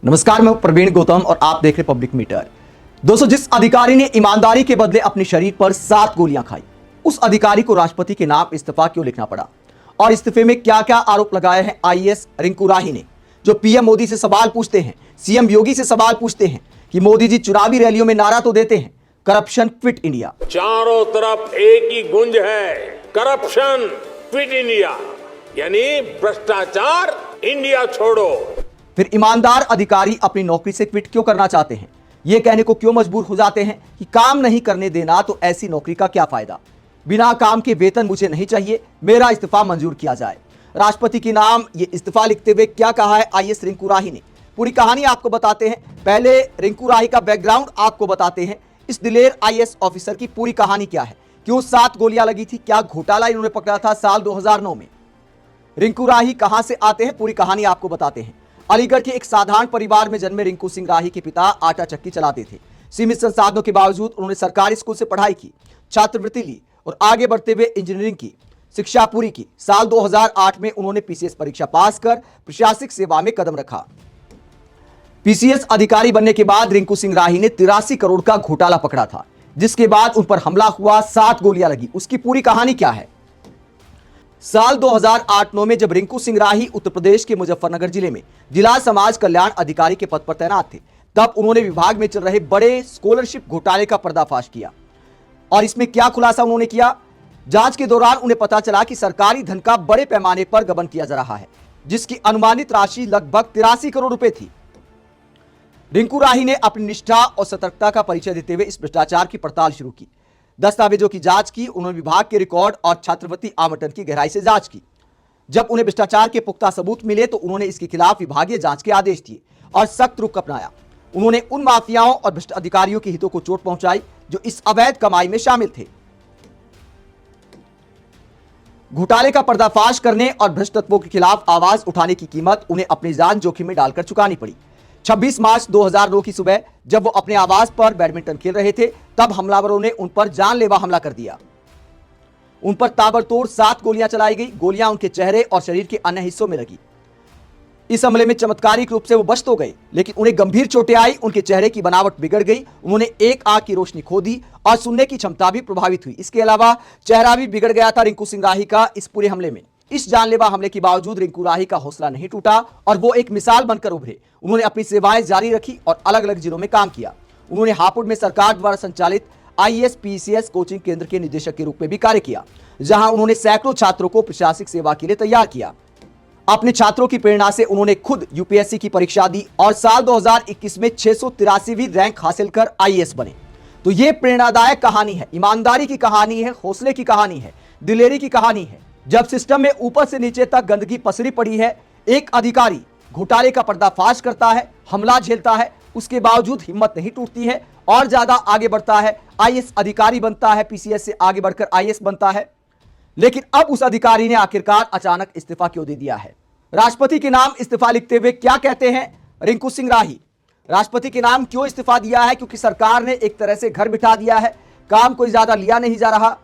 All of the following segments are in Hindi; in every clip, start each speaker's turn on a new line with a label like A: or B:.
A: नमस्कार, मैं प्रवीण गौतम और आप देख रहे पब्लिक मीटर। दोस्तों, जिस अधिकारी ने ईमानदारी के बदले अपने शरीर पर 7 गोलियां खाई, उस अधिकारी को राष्ट्रपति के नाम इस्तीफा क्यों लिखना पड़ा और इस्तीफे में क्या क्या आरोप लगाए हैं आईएएस रिंकू राही ने, जो पीएम मोदी से सवाल पूछते हैं, सीएम योगी से सवाल पूछते हैं कि मोदी जी चुनावी रैलियों में नारा तो देते हैं, करप्शन क्विट इंडिया।
B: चारों तरफ एक ही गुंज है, करप्शन क्विट इंडिया, यानी भ्रष्टाचार इंडिया छोड़ो।
A: फिर ईमानदार अधिकारी अपनी नौकरी से क्विट क्यों करना चाहते हैं? यह कहने को क्यों मजबूर हो जाते हैं कि काम नहीं करने देना तो ऐसी नौकरी का क्या फायदा, बिना काम के वेतन मुझे नहीं चाहिए, मेरा इस्तीफा मंजूर किया जाए। राष्ट्रपति के नाम ये इस्तीफा लिखते हुए क्या कहा है आईएएस रिंकू राही ने, पूरी कहानी आपको बताते हैं। पहले रिंकू राही का बैकग्राउंड आपको बताते हैं। इस दिलेर आईएएस ऑफिसर की पूरी कहानी क्या है, क्यों 7 गोलियां लगी थी, क्या घोटाला इन्होंने पकड़ा था साल 2009 में। रिंकू राही कहां से आते हैं, पूरी कहानी आपको बताते हैं। अलीगढ़ के एक साधारण परिवार में जन्मे रिंकू सिंह राही के पिता आटा चक्की चलाते थे। सीमित संसाधनों के बावजूद उन्होंने सरकारी स्कूल से पढ़ाई की, छात्रवृत्ति ली और आगे बढ़ते हुए इंजीनियरिंग की शिक्षा पूरी की। साल 2008 में उन्होंने पीसीएस परीक्षा पास कर प्रशासनिक सेवा में कदम रखा। पीसीएस अधिकारी बनने के बाद रिंकू सिंह राही ने 83 करोड़ का घोटाला पकड़ा था, जिसके बाद उन पर हमला हुआ, 7 गोलियां लगी। उसकी पूरी कहानी क्या है? साल 2008-9 में जब रिंकू सिंह राही उत्तर प्रदेश के मुजफ्फरनगर जिले में जिला समाज कल्याण अधिकारी के पद पर तैनात थे, तब उन्होंने विभाग में चल रहे बड़े स्कॉलरशिप घोटाले का पर्दाफाश किया। और इसमें क्या खुलासा उन्होंने किया? जांच के दौरान उन्हें पता चला कि सरकारी धन का बड़े पैमाने पर गबन किया जा रहा है, जिसकी अनुमानित राशि लगभग 83 करोड़ रुपए थी। रिंकू राही ने अपनी निष्ठा और सतर्कता का परिचय देते हुए इस भ्रष्टाचार की पड़ताल शुरू की, दस्तावेजों की जांच की। उन्होंने विभाग के रिकॉर्ड और छात्रवृत्ति आवंटन की गहराई से जांच की। जब उन्हें भ्रष्टाचार के पुख्ता सबूत मिले तो उन्होंने इसके खिलाफ विभागीय जांच के आदेश दिए और सख्त रुख अपनाया। उन्होंने उन माफियाओं और भ्रष्ट अधिकारियों के हितों को चोट पहुंचाई जो इस अवैध कमाई में शामिल थे। घोटाले का पर्दाफाश करने और भ्रष्ट तत्वों के खिलाफ आवाज उठाने की कीमत उन्हें अपनी जान जोखिम में डालकर चुकानी पड़ी। 26 मार्च 2009 की सुबह जब वो अपने आवास पर बैडमिंटन खेल रहे थे, तब हमलावरों ने उन पर जानलेवा हमला कर दिया। उन पर ताबड़तोड़ 7 गोलियां चलाई गई। गोलियां उनके चेहरे और शरीर के अन्य हिस्सों में लगी। इस हमले में चमत्कारिक रूप से वो बच तो गए, लेकिन उन्हें गंभीर चोटें आई। उनके चेहरे की बनावट बिगड़ गई, उन्होंने एक आंख की रोशनी खो दी और सुनने की क्षमता भी प्रभावित हुई। इसके अलावा चेहरा भी बिगड़ गया था रिंकू सिंह राही का। इस पूरे हमले में, इस जानलेवा हमले के बावजूद रिंकू राही का हौसला नहीं टूटा और वो एक मिसाल बनकर उभरे। उन्होंने अपनी सेवाएं जारी रखी और अलग अलग जिलों में काम किया। उन्होंने हापुड़ में सरकार द्वारा संचालित आईएएस पीसीएस कोचिंग केंद्र के निदेशक के रूप में भी कार्य किया, जहां उन्होंने सैकड़ों छात्रों को प्रशासनिक सेवा के लिए तैयार किया। अपने छात्रों की प्रेरणा से उन्होंने खुद यूपीएससी की परीक्षा दी और साल 2021 में 683वीं रैंक हासिल कर आईएएस बने। तो ये प्रेरणादायक कहानी है, ईमानदारी की कहानी है, हौसले की कहानी है, दिलेरी की कहानी है। जब सिस्टम में ऊपर से नीचे तक गंदगी पसरी पड़ी है, एक अधिकारी घोटाले का पर्दाफाश करता है, हमला झेलता है, उसके बावजूद हिम्मत नहीं टूटती है और ज्यादा आगे बढ़ता है, आईएएस अधिकारी बनता है, पीसीएस से आगे बढ़कर आईएएस बनता है। लेकिन अब उस अधिकारी ने आखिरकार अचानक इस्तीफा क्यों दे दिया है? राष्ट्रपति के नाम इस्तीफा लिखते हुए क्या कहते हैं रिंकू सिंह राही? राष्ट्रपति के नाम क्यों इस्तीफा दिया है? क्योंकि सरकार ने एक तरह से घर बिठा दिया है, काम कोई ज्यादा लिया नहीं जा रहा।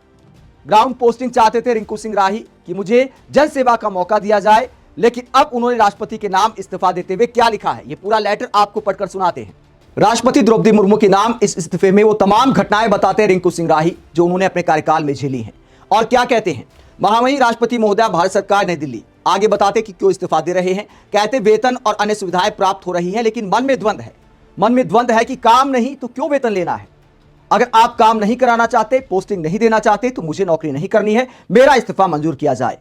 A: ग्राउंड पोस्टिंग चाहते थे रिंकू सिंह राही कि मुझे जन सेवा का मौका दिया जाए, लेकिन अब उन्होंने राष्ट्रपति के नाम इस्तीफा देते हुए क्या लिखा है, यह पूरा लेटर आपको पढ़कर सुनाते हैं। राष्ट्रपति द्रौपदी मुर्मू के नाम इस इस्तीफे में वो तमाम घटनाएं बताते हैं रिंकू सिंह राही जो उन्होंने अपने कार्यकाल में झेली हैं। और क्या कहते हैं? महामहिम राष्ट्रपति महोदया, भारत सरकार, नई दिल्ली। आगे बताते कि क्यों इस्तीफा दे रहे हैं। कहते वेतन और अन्य सुविधाएं प्राप्त हो रही हैं, लेकिन मन में द्वंद है। मन में द्वंद है कि काम नहीं तो क्यों वेतन लेना है? अगर आप काम नहीं कराना चाहते, पोस्टिंग नहीं देना चाहते, तो मुझे नौकरी नहीं करनी है, मेरा इस्तीफा मंजूर किया जाए।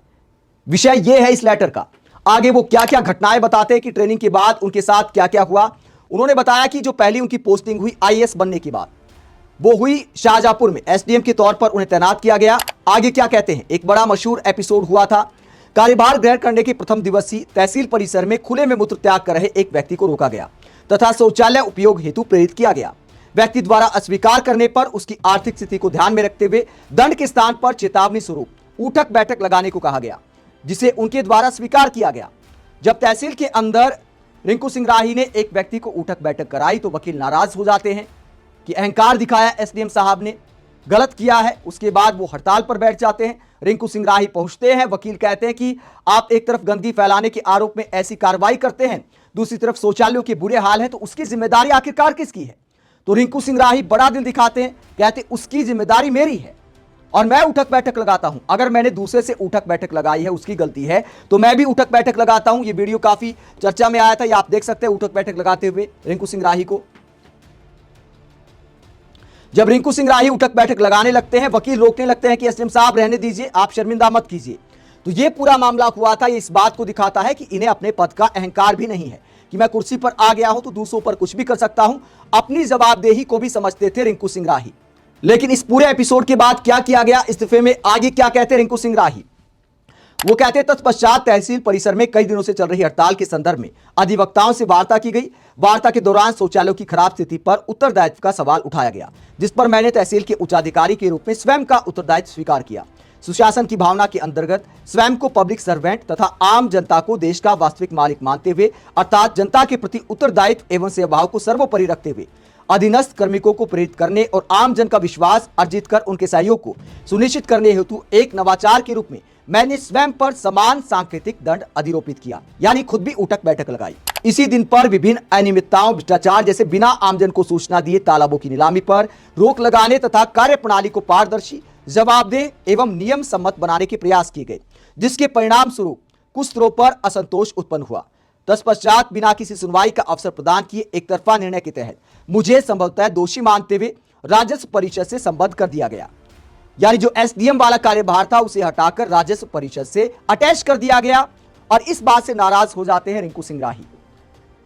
A: विषय यह है इस लेटर का। आगे वो क्या क्या घटनाएं बताते हैं कि ट्रेनिंग के बाद उनके साथ क्या क्या हुआ। उन्होंने बताया कि जो पहली उनकी पोस्टिंग हुई आईएएस बनने के बाद, वो हुई शाहजहांपुर में। एसडीएम के तौर पर उन्हें तैनात किया गया। आगे क्या कहते हैं? एक बड़ा मशहूर एपिसोड हुआ था। कार्यभार ग्रहण करने के प्रथम दिवस ही तहसील परिसर में खुले में मूत्र त्याग कर रहे एक व्यक्ति को रोका गया तथा शौचालय उपयोग हेतु प्रेरित किया गया। व्यक्ति द्वारा अस्वीकार करने पर उसकी आर्थिक स्थिति को ध्यान में रखते हुए दंड के स्थान पर चेतावनी स्वरूप उठक बैठक लगाने को कहा गया, जिसे उनके द्वारा स्वीकार किया गया। जब तहसील के अंदर रिंकू सिंह राही ने एक व्यक्ति को उठक बैठक कराई तो वकील नाराज हो जाते हैं कि अहंकार दिखाया एसडीएम साहब ने, गलत किया है। उसके बाद वो हड़ताल पर बैठ जाते हैं। रिंकू सिंह राही पहुंचते हैं। वकील कहते हैं कि आप एक तरफ गंदगी फैलाने के आरोप में ऐसी कार्रवाई करते हैं दूसरी तरफ शौचालयों के बुरे हाल है, तो उसकी जिम्मेदारी आखिरकार किसकी है? तो रिंकू सिंह राही बड़ा दिल दिखाते हैं, कहते उसकी जिम्मेदारी मेरी है और मैं उठक बैठक लगाता हूं। अगर मैंने दूसरे से उठक बैठक लगाई है उसकी गलती है, तो मैं भी उठक बैठक लगाता हूं। ये वीडियो काफी चर्चा में आया था, ये आप देख सकते हैं उठक बैठक लगाते हुए रिंकू सिंह राही को। जब रिंकू सिंह राही उठक बैठक लगाने लगते हैं, वकील रोकने लगते हैं कि एसडीएम साहब रहने दीजिए, आप शर्मिंदा मत कीजिए। तो ये पूरा मामला हुआ था। ये इस बात को दिखाता है कि इन्हें अपने पद का अहंकार भी नहीं है कि मैं कुर्सी पर आ गया हूं तो दूसरों पर कुछ भी कर सकता हूं। अपनी जवाबदेही को भी समझते थे रिंकू सिंह राही। लेकिन इस पूरे एपिसोड के बाद क्या किया गया, इस्तीफे में आगे क्या कहते रिंकू सिंह राही? वो कहते तत्पश्चात तहसील परिसर में कई दिनों से चल रही हड़ताल के संदर्भ में अधिवक्ताओं से वार्ता की गई। वार्ता के दौरान शौचालयों की खराब स्थिति पर उत्तरदायित्व का सवाल उठाया गया, जिस पर मैंने तहसील के उच्चाधिकारी के रूप में स्वयं का उत्तरदायित्व स्वीकार किया। सुशासन की भावना के अंतर्गत स्वयं को पब्लिक सर्वेंट तथा आम जनता को देश का वास्तविक मालिक मानते हुए, अर्थात जनता के प्रति उत्तरदायित्व एवं सेवाभाव को सर्वोपरि रखते हुए अधीनस्थ कार्मिकों को प्रेरित करने और आम जन का विश्वास अर्जित कर उनके सहयोग को सुनिश्चित करने हेतु एक नवाचार के रूप में मैंने स्वयं पर समान सांकेतिक दंड अधिरोपित किया, यानी खुद भी उठक बैठक लगाई। इसी दिन पर विभिन्न अनियमितताओं, भ्रष्टाचार जैसे बिना आमजन को सूचना दिए तालाबों की नीलामी पर रोक लगाने तथा कार्यप्रणाली को पारदर्शी, जवाबदेह एवं नियम सम्मत बनाने के प्रयास किए गए, जिसके परिणाम स्वरूप कुछ स्तरों पर असंतोष उत्पन्न हुआ। तत्पश्चात बिना किसी सुनवाई का अवसर प्रदान किए एक तरफा निर्णय के तहत मुझे संभवतः दोषी मानते हुए राजस्व परिषद से संबद्ध कर दिया गया, यानी जो एसडीएम वाला कार्यभार था उसे हटाकर राजस्व परिषद से अटैच कर दिया गया। और इस बात से नाराज हो जाते हैं रिंकू सिंह राही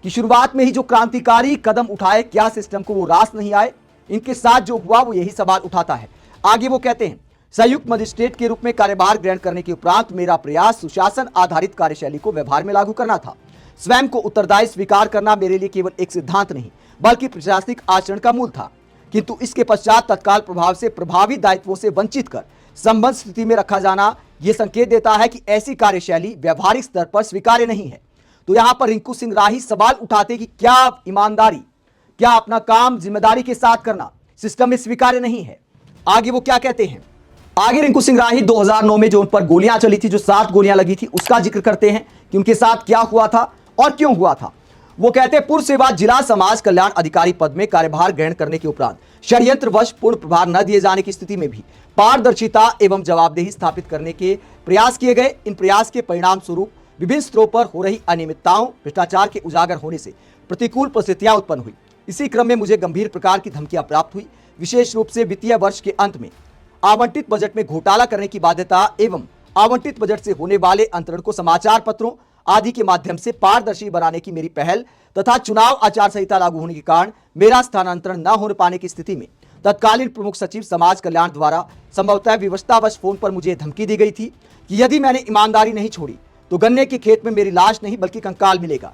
A: कि शुरुआत में ही जो क्रांतिकारी कदम उठाए, क्या सिस्टम को वो रास नहीं आए? इनके साथ जो हुआ वो यही सवाल उठाता है। आगे वो कहते हैं, संयुक्त मजिस्ट्रेट के रूप में कार्यभार ग्रहण करने के उपरांत मेरा प्रयास सुशासन आधारित कार्यशैली को व्यवहार में लागू करना था। स्वयं को उत्तरदायी स्वीकार करना मेरे लिए केवल एक सिद्धांत नहीं बल्कि प्रशासनिक आचरण का मूल था। किंतु इसके पश्चात तत्काल प्रभाव से प्रभावी दायित्वों से वंचित कर संबद्ध स्थिति में रखा जाना यह संकेत देता है कि ऐसी कार्यशैली व्यवहारिक स्तर पर स्वीकार्य नहीं है। तो यहां पर रिंकू सिंह राही सवाल उठाते कि क्या ईमानदारी, क्या अपना काम जिम्मेदारी के साथ करना सिस्टम में स्वीकार्य नहीं है? आगे वो क्या कहते हैं? आगे रिंकू सिंह राही 2009 में जो उन पर गोलियां चली थी, जो 7 गोलियां लगी थी, उसका जिक्र करते हैं कि उनके साथ क्या हुआ था और क्यों हुआ था। वो कहते हैं, पूर्व सेवा जिला समाज कल्याण अधिकारी पद में कार्यभार ग्रहण करने के उपरांत षड्यंत्रवश पूर्ण प्रभार न दिए जाने की स्थिति में भी पारदर्शिता एवं जवाबदेही स्थापित करने के प्रयास किए गए। इन प्रयास के परिणाम स्वरूप विभिन्न स्तरों पर हो रही अनियमितताओं, भ्रष्टाचार के उजागर होने से प्रतिकूल परिस्थितियां उत्पन्न हुई। इसी क्रम में मुझे गंभीर प्रकार की धमकियां प्राप्त हुई। विशेष रूप से वित्तीय वर्ष के अंत में आवंटित बजट में घोटाला करने की बाध्यता एवं आवंटित बजट से होने वाले अंतरण को समाचार पत्रों आदि के माध्यम से पारदर्शी बनाने की मेरी पहल तथा चुनाव आचार संहिता लागू होने के कारण मेरा स्थानांतरण न हो पाने की स्थिति में तत्कालीन प्रमुख सचिव समाज कल्याण द्वारा संभवतः विवशतावश फोन पर मुझे धमकी दी गई थी कि यदि मैंने ईमानदारी नहीं छोड़ी तो गन्ने के खेत में मेरी लाश नहीं बल्कि कंकाल मिलेगा।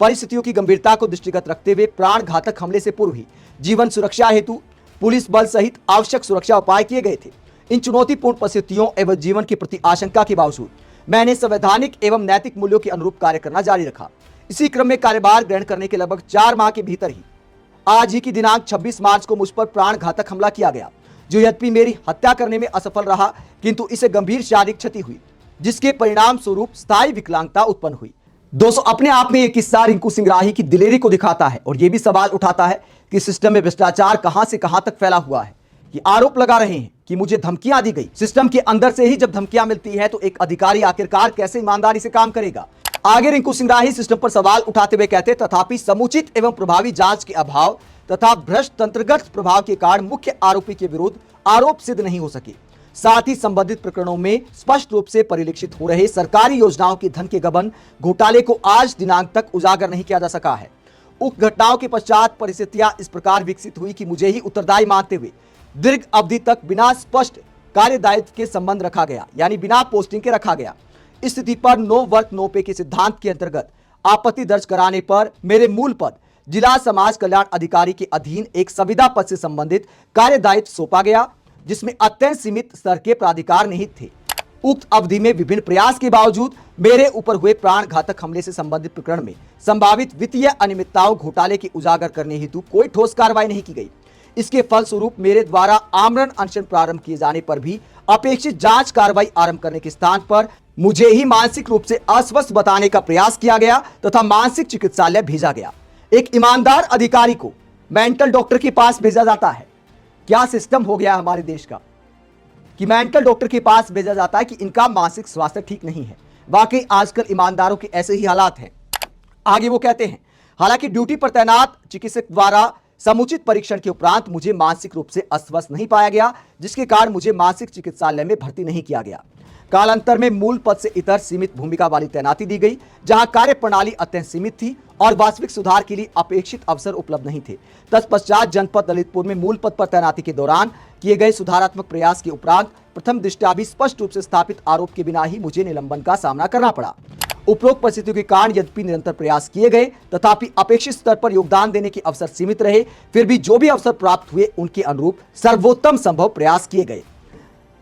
A: परिस्थितियों की गंभीरता को दृष्टिगत रखते हुए प्राण घातक हमले से पूर्व ही जीवन सुरक्षा हेतु पुलिस बल सहित आवश्यक सुरक्षा उपाय किए गए थे। इन चुनौतीपूर्ण परिस्थितियों एवं जीवन के प्रति आशंका के बावजूद मैंने संवैधानिक एवं नैतिक मूल्यों के अनुरूप कार्य करना जारी रखा। इसी क्रम में कार्यभार ग्रहण करने के लगभग 4 माह के भीतर ही आज ही की दिनांक 26 मार्च को मुझ पर प्राण घातक हमला किया गया, जो यद्यपि मेरी हत्या करने में असफल रहा किंतु इसे गंभीर शारीरिक क्षति हुई, जिसके परिणाम स्वरूप स्थायी विकलांगता उत्पन्न हुई। दोस्तों, अपने आप में यह किस्सा रिंकू सिंह राही की दिलेरी को दिखाता है और यह भी सवाल उठाता है कि सिस्टम में भ्रष्टाचार कहां से कहां तक फैला हुआ है। ये आरोप लगा रहे हैं कि मुझे धमकियां दी गई। सिस्टम के अंदर से ही जब धमकियां मिलती है तो एक अधिकारी आखिरकार कैसे ईमानदारी से काम करेगा? आगे रिंकू सिंह राही सिस्टम पर सवाल उठाते हुए कहते, तथापि समुचित एवं प्रभावी जांच के अभाव तथा भ्रष्ट तंत्रगत प्रभाव के कारण मुख्य आरोपी के विरुद्ध आरोप सिद्ध नहीं हो सके। साथ ही संबंधित प्रकरणों में स्पष्ट रूप से परिलक्षित हो रहे सरकारी योजनाओं के धन के गबन घोटाले को आज दिनांक तक उजागर नहीं किया जा सका है। उक्त घटनाओं के पश्चात परिस्थितियां इस प्रकार विकसित हुई कि मुझे ही उत्तरदायी मानते हुए दीर्घ अवधि तक बिना स्पष्ट कार्य दायित्व के संबंध रखा गया, यानी बिना पोस्टिंग के रखा गया। इस स्थिति पर नो वर्क नो पे के सिद्धांत के अंतर्गत आपत्ति दर्ज कराने पर मेरे मूल पद जिला समाज कल्याण अधिकारी के अधीन एक संविदा पद से संबंधित कार्य दायित्व सौंपा गया, जिसमें अत्यंत सीमित स्तर के प्राधिकार निहित थे। उक्त अवधि में विभिन्न प्रयास के बावजूद मेरे ऊपर हुए प्राण घातक हमले से संबंधित प्रकरण में संभावित वित्तीय अनियमितताओं घोटाले की उजागर करने हेतु कोई ठोस कार्रवाई नहीं की गई। इसके फलस्वरूप मेरे द्वारा आमरण अनशन प्रारंभ किए जाने पर भी अपेक्षित जांच कार्रवाई आरंभ करने के स्थान पर मुझे ही मानसिक रूप से अस्वस्थ बताने का प्रयास किया गया तथा मानसिक चिकित्सालय भेजा गया। एक ईमानदार अधिकारी को मेंटल डॉक्टर के पास भेजा जाता है। क्या सिस्टम हो गया हमारे देश का कि मेंटल डॉक्टर के पास भेजा जाता है कि इनका मानसिक स्वास्थ्य ठीक नहीं है। वाकई आजकल ईमानदारों के ऐसे ही हालात हैं। आगे वो कहते हैं, हालांकि ड्यूटी पर तैनात चिकित्सक द्वारा समुचित परीक्षण के उपरांत मुझे मानसिक रूप से अस्वस्थ नहीं पाया गया, जिसके कारण मुझे मानसिक चिकित्सालय में भर्ती नहीं किया गया। कालांतर में मूल पद से इतर सीमित भूमिका वाली तैनाती दी गई, जहां कार्य प्रणाली अत्यंत सीमित थी और वास्तविक सुधार के लिए अपेक्षित अवसर उपलब्ध नहीं थे। तत्पश्चात जनपद ललितपुर में मूल पद पर तैनाती के दौरान किए गए सुधारात्मक प्रयास के उपरांत प्रथम दृष्टया भी स्पष्ट रूप से स्थापित आरोप के बिना ही मुझे निलंबन का सामना करना पड़ा। उपरोक्त परिस्थितियों के कारण यद्यपि निरंतर प्रयास किए गए तथापि अपेक्षित स्तर पर योगदान देने के अवसर सीमित रहे, फिर भी जो भी अवसर प्राप्त हुए उनके अनुरूप सर्वोत्तम संभव प्रयास किए गए।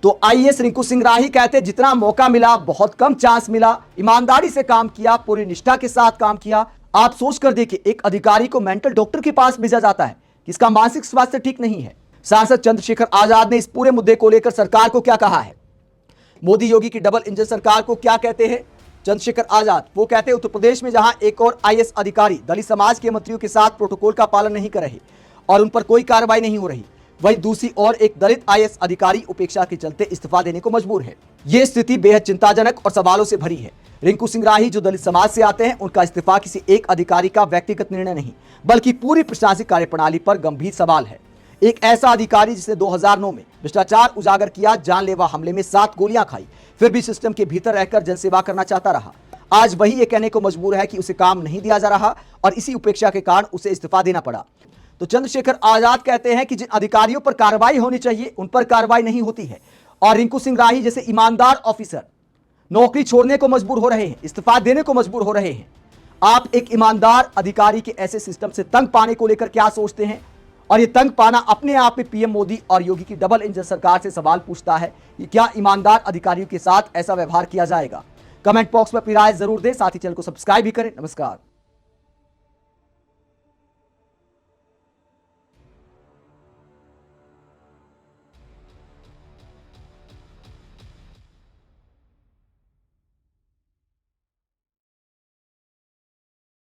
A: तो आईएएस रिंकू सिंह राही कहते, जितना मौका मिला बहुत कम चांस मिला, ईमानदारी से काम किया, पूरी निष्ठा के साथ काम किया। आप सोच कर देखिए, एक अधिकारी को मेंटल डॉक्टर के पास भेजा जाता है कि इसका मानसिक स्वास्थ्य ठीक नहीं है। सांसद चंद्रशेखर आजाद ने इस पूरे मुद्दे को लेकर सरकार को क्या कहा है? मोदी योगी की डबल इंजन सरकार को क्या कहते हैं चंद्रशेखर आजाद? वो कहते हैं, उत्तर प्रदेश में जहां एक और आईएएस अधिकारी दलित समाज के मंत्रियों के साथ प्रोटोकॉल का पालन नहीं कर रहे और उन पर कोई कार्रवाई नहीं हो रही, वहीं दूसरी ओर एक दलित आईएएस अधिकारी उपेक्षा के चलते इस्तीफा देने को मजबूर है। ये स्थिति बेहद चिंताजनक और सवालों से भरी है। रिंकू सिंह राही जो दलित समाज से आते हैं, उनका इस्तीफा किसी एक अधिकारी का व्यक्तिगत निर्णय नहीं बल्कि पूरी प्रशासनिक कार्यप्रणाली पर गंभीर सवाल है। एक ऐसा अधिकारी जिसने 2009 में भ्रष्टाचार उजागर किया, जानलेवा हमले में 7 गोलियां खाई, फिर भी सिस्टम के भीतर रहकर जनसेवा करना चाहता रहा, आज वही ये कहने को मजबूर है कि उसे काम नहीं दिया जा रहा और इसी उपेक्षा के कारण उसे इस्तीफा देना पड़ा। तो चंद्रशेखर आजाद कहते हैं कि जिन अधिकारियों पर कार्रवाई होनी चाहिए उन पर कार्रवाई नहीं होती है और रिंकू सिंह राही जैसे ईमानदार ऑफिसर नौकरी छोड़ने को मजबूर हो रहे हैं, इस्तीफा देने को मजबूर हो रहे हैं। आप एक ईमानदार अधिकारी के ऐसे सिस्टम से तंग पाने को लेकर क्या सोचते हैं? और ये तंग पाना अपने आप में पीएम मोदी और योगी की डबल इंजन सरकार से सवाल पूछता है कि क्या ईमानदार अधिकारियों के साथ ऐसा व्यवहार किया जाएगा? कमेंट बॉक्स में अपनी राय जरूर दें, साथ ही चैनल को सब्सक्राइब भी करें। नमस्कार।